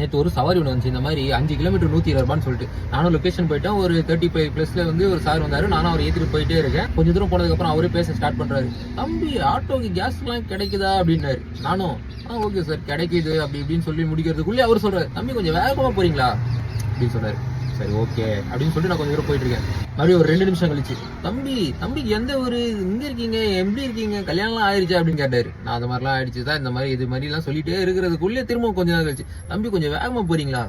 நேற்று ஒரு சவாரி ஒன்று வந்துச்சு, இந்த மாதிரி 5 கிலோமீட்டர் 120 ரூபான்னு சொல்லிட்டு. நானும் லொகேஷன் போயிட்டேன். ஒரு 35+ வந்து ஒரு சார் வந்தாரு. நானும் அவர் ஏற்றிட்டு போயிட்டே இருக்கேன். கொஞ்சம் தூரம் போனதுக்கப்புறம் அவரே பேச ஸ்டார்ட் பண்றாரு. தம்பி ஆட்டோக்கு கேஸ்லாம் கிடைக்குதா அப்படின்னாரு. நானும் ஓகே சார் கிடைக்குது அப்படி இப்படின்னு சொல்லி முடிக்கிறதுக்குள்ளே அவர் சொல்றாரு, தம்பி கொஞ்சம் வேகமா போறீங்களா அப்படின்னு சொன்னாரு. சரி ஓகே அப்படின்னு சொல்லிட்டு நான் கொஞ்சம் தூரம் போயிட்டு இருக்கேன். மறுபடியும் ஒரு 2 நிமிஷம் கழிச்சு, தம்பிக்கு எந்த ஒரு இங்க இருக்கீங்க, எப்படி இருக்கீங்க, கல்யாணம்லாம் ஆயிடுச்சு அப்படின்னு கேட்டாரு. நான் அந்த மாதிரிலாம் ஆயிடுச்சு தான், இந்த மாதிரி இது மாதிரி எல்லாம் சொல்லிட்டே இருக்கிறதுக்குள்ளே திரும்ப கொஞ்ச நேரம் கழிச்சு, தம்பி கொஞ்சம் வேகமா போறீங்களா,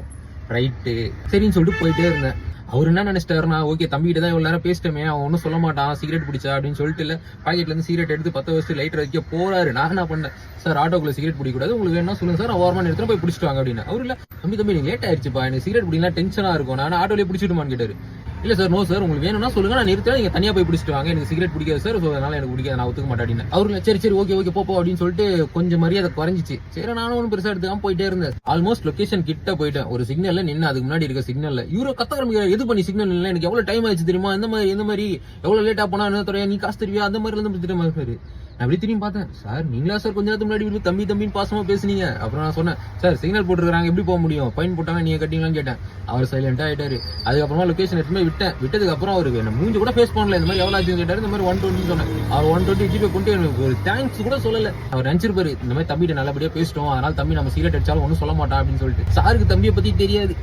ரைட்டு சரின்னு சொல்லிட்டு போயிட்டே இருந்தேன். அவர் என்ன நினைச்சிட்டாருன்னா, ஓகே தம்பிக்கிட்ட தான் இவ்வளவு நேரம் பேசிட்டோமே, அவன் ஒன்றும் சொல்ல மாட்டான், சிகரெட் பிடிச்சா அப்படின்னு சொல்லிட்டு இல்ல பாக்கெட்ல இருந்து சிகரெட் எடுத்து 10 வச்சு லைட்டர் வைக்க போறாரு. நான் என்ன பண்ணேன், சார் ஆட்டோக்குள்ள சிகரெட் பிடிக்கூடாது, உங்களுக்கு வேணா சொல்லுங்க சார், ஓரமா எடுத்துட்டு போய் பிடிச்சிட்டு வாங்க அப்படின்னு. அவரு இல்ல தம்பி நீங்க லேட் ஆயிடுச்சுப்பா, எனக்கு சிகரெட் பிடிக்கலாம் டென்ஷனா இருக்கும், நான் ஆட்டோலயே பிடிச்சிட்டுமான்னு கேட்டாரு. இல்ல சார், நோ சார், உங்களுக்கு வேணும்னா சொல்லுங்க, நான் நிறுத்தேன், நீங்க தனியா போய் பிடிச்சிட்டு வாங்க, எனக்கு சிகரெட் பிடிக்காது சார், அதனால எனக்கு பிடிக்காது, நான் ஒத்துக்க மாட்டேன் அப்படின்னு. அவரு சரி ஓகே போ அப்படின்னு சொல்லிட்டு கொஞ்சம் மரியாதை குறைஞ்சிச்சு. சரி நானும் ஒன்றும் பெருசா எடுத்துக்காம போயிட்டே இருந்தேன். ஆல்மோஸ்ட் லொகேஷன் கிட்ட போயிட்டேன். ஒரு சிக்னல்ல நின்று அதுக்கு முன்னாடி இருக்க சிக்னல்ல இவரு கத்த ஆரம்பிக்கிறார், எது பண்ணி சிக்னல் இல்லை, எனக்கு எவ்வளவு டைம் ஆயிடுச்சு தெரியுமா, இந்த மாதிரி எவ்வளவு லேட்டா போனா என்ன துறையா, நீ காசு தருவியா, அந்த மாதிரி இருந்து திட்டமா இருக்காரு. நான் அப்படி திரும்பி பார்த்தேன், சார் நீங்களா சார் கொஞ்ச நேரத்துக்கு முன்னாடி தம்பின்னு பாசமா பேசுனீங்க. அப்புறம் நான் சொன்னேன், சார் சிக்னல் போட்டுருக்காங்க எப்படி போக முடியும், ஃபைன் போட்டாங்க நீங்க கட்டிங்களான்னு கேட்டேன். அவர் சைலண்டா ஆயிட்டாரு. அதுக்கப்புறமா லொகேஷன் எடுத்து விட்டதுக்கு அப்புறம் அவருக்கு என்ன மூஞ்சி கூட ஃபேஸ் பண்ணல. இந்த மாதிரி எவ்வளவு ஆச்சுன்னு கேட்டாரு. இந்த மாதிரி 120 சொன்னேன். அவர் 120 ஜிபே கொண்டு எனக்கு ஒரு தேங்க்ஸ் கூட சொல்லல. அவர் நினைச்சிருப்பாரு, இந்த மாதிரி தம்பிட்ட நல்லபடியா பேசிட்டோம், அதனால தம்பி நம்ம சிகரெட் அடிச்சாலும் ஒன்னும் சொல்ல மாட்டான் அப்படின்னு சொல்லிட்டு. சாருக்கு தம்பியை பத்தி தெரியாது.